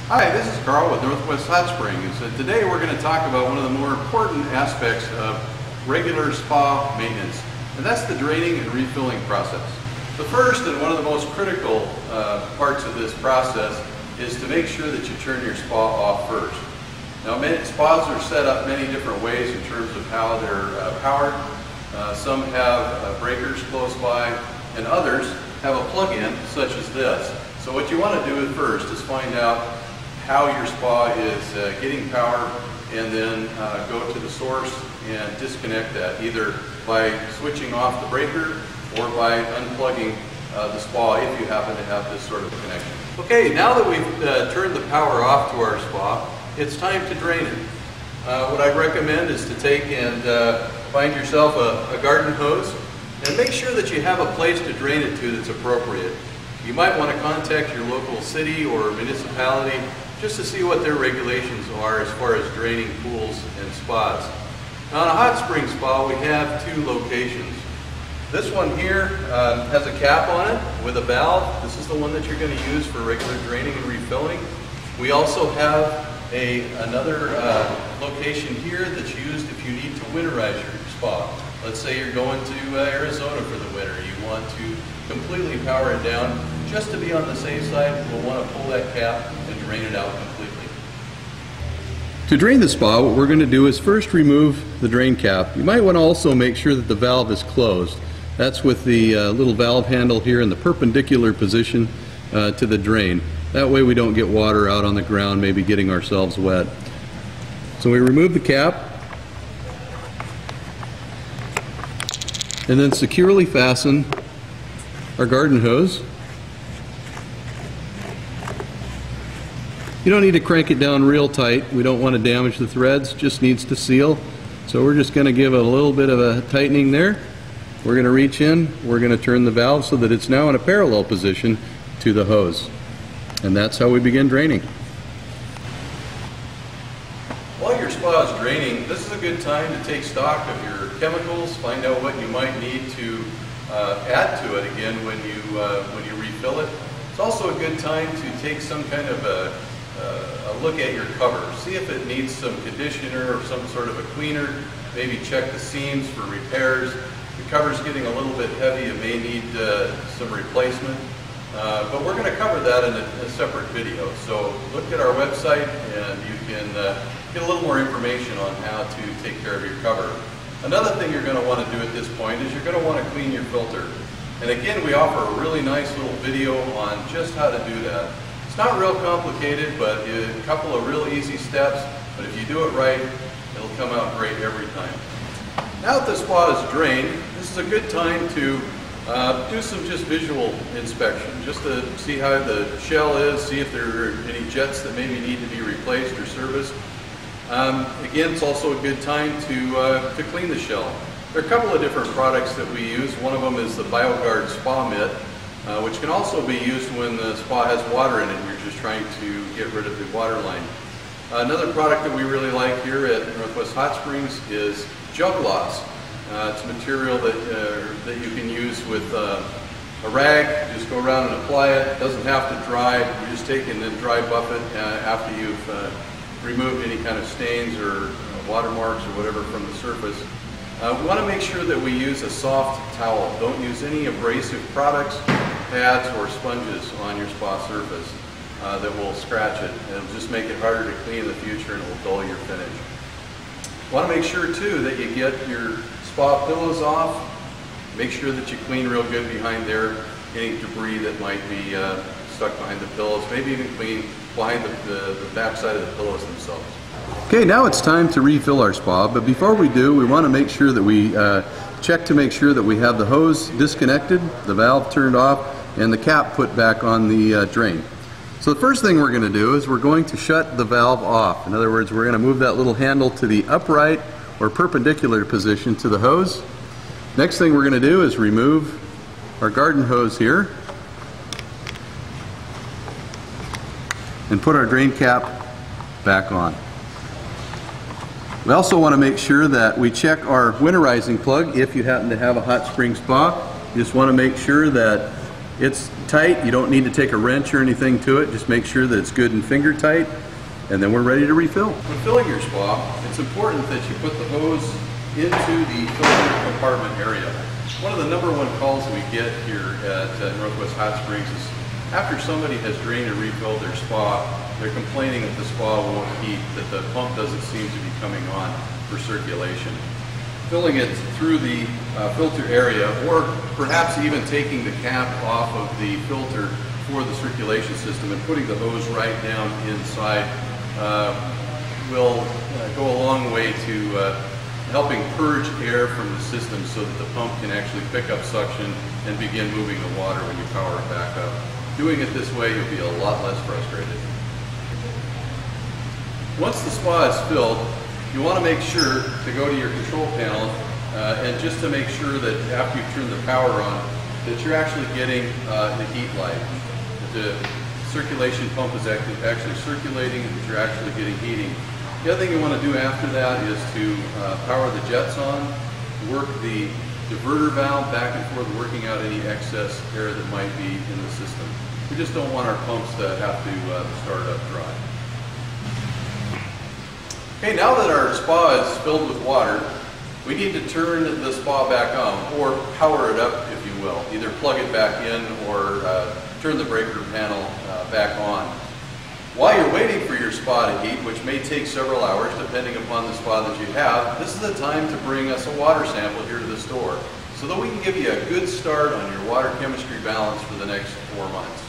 Hi, this is Carl with Northwest Hot Springs, and today we're going to talk about one of the more important aspects of regular spa maintenance, and that's the draining and refilling process. The first and one of the most critical parts of this process is to make sure that you turn your spa off first. Now, many spas are set up many different ways in terms of how they're powered. Some have breakers close by, and others have a plug-in such as this. So what you want to do at first is find out how your spa is getting power, and then go to the source and disconnect that, either by switching off the breaker or by unplugging the spa if you happen to have this sort of connection. Okay, now that we've turned the power off to our spa, it's time to drain it. What I'd recommend is to take and find yourself a garden hose and make sure that you have a place to drain it to that's appropriate. You might want to contact your local city or municipality just to see what their regulations are as far as draining pools and spas. Now, in a hot spring spa, we have two locations. This one here has a cap on it with a valve. This is the one that you're going to use for regular draining and refilling. We also have another location here that's used if you need to winterize your spa. Let's say you're going to Arizona for the winter. You want to completely power it down. Just to be on the safe side, we'll want to pull that cap and drain it out completely. To drain the spa, what we're going to do is first remove the drain cap. You might want to also make sure that the valve is closed. That's with the little valve handle here in the perpendicular position to the drain. That way we don't get water out on the ground, maybe getting ourselves wet. So we remove the cap and then securely fasten our garden hose. You don't need to crank it down real tight. We don't want to damage the threads, just needs to seal. So we're just going to give it a little bit of a tightening there. We're going to reach in, we're going to turn the valve so that it's now in a parallel position to the hose. And that's how we begin draining. While your spa is draining, this is a good time to take stock of your chemicals, find out what you might need to add to it again when you refill it. It's also a good time to take some kind of a look at your cover. See if it needs some conditioner or some sort of a cleaner. Maybe check the seams for repairs. The cover's getting a little bit heavy. It may need some replacement. But we're going to cover that in a separate video. So look at our website and you can get a little more information on how to take care of your cover. Another thing you're going to want to do at this point is you're going to want to clean your filter. And again, we offer a really nice little video on just how to do that. It's not real complicated, but a couple of real easy steps. But if you do it right, it'll come out great every time. Now that the spa is drained, this is a good time to do some just visual inspection, just to see how the shell is, see if there are any jets that maybe need to be replaced or serviced. Again, it's also a good time to clean the shell. There are a couple of different products that we use. One of them is the BioGuard Spa Mitt, which can also be used when the spa has water in it and you're just trying to get rid of the water line. Another product that we really like here at Northwest Hot Springs is Jug Gloss. It's a material that you can use with a rag. You just go around and apply it. It doesn't have to dry. You just take and then dry buff it after you've removed any kind of stains or watermarks or whatever from the surface. We want to make sure that we use a soft towel. Don't use any abrasive products, pads, or sponges on your spa surface that will scratch it. It'll just make it harder to clean in the future and it will dull your finish. You want to make sure too that you get your spa pillows off. Make sure that you clean real good behind there, any debris that might be stuck behind the pillows. Maybe even clean behind the back side of the pillows themselves. Okay, now it's time to refill our spa, but before we do, we want to make sure that we check to make sure that we have the hose disconnected, the valve turned off, and the cap put back on the drain. So the first thing we're going to do is we're going to shut the valve off. In other words, we're going to move that little handle to the upright or perpendicular position to the hose. Next thing we're going to do is remove our garden hose here and put our drain cap back on. We also want to make sure that we check our winterizing plug if you happen to have a hot spring spa. You just want to make sure that It's tight. You don't need to take a wrench or anything to it. Just make sure that it's good and finger tight, and then we're ready to refill. When filling your spa, it's important that you put the hose into the filter compartment area. One of the #1 calls we get here at Northwest Hot Springs is after somebody has drained and refilled their spa, they're complaining that the spa won't heat, that the pump doesn't seem to be coming on for circulation. Filling it through the filter area, or perhaps even taking the cap off of the filter for the circulation system and putting the hose right down inside will go a long way to helping purge air from the system so that the pump can actually pick up suction and begin moving the water when you power it back up. Doing it this way, you'll be a lot less frustrated. Once the spa is filled, you want to make sure to go to your control panel and just to make sure that after you've turned the power on, that you're actually getting the heat light. The circulation pump is actually circulating and that you're actually getting heating. The other thing you want to do after that is to power the jets on, work the diverter valve back and forth, working out any excess air that might be in the system. We just don't want our pumps to have to start up dry. Okay, now that our spa is filled with water, we need to turn the spa back on, or power it up, if you will. Either plug it back in or turn the breaker panel back on. While you're waiting for your spa to heat, which may take several hours depending upon the spa that you have, this is the time to bring us a water sample here to the store so that we can give you a good start on your water chemistry balance for the next 4 months.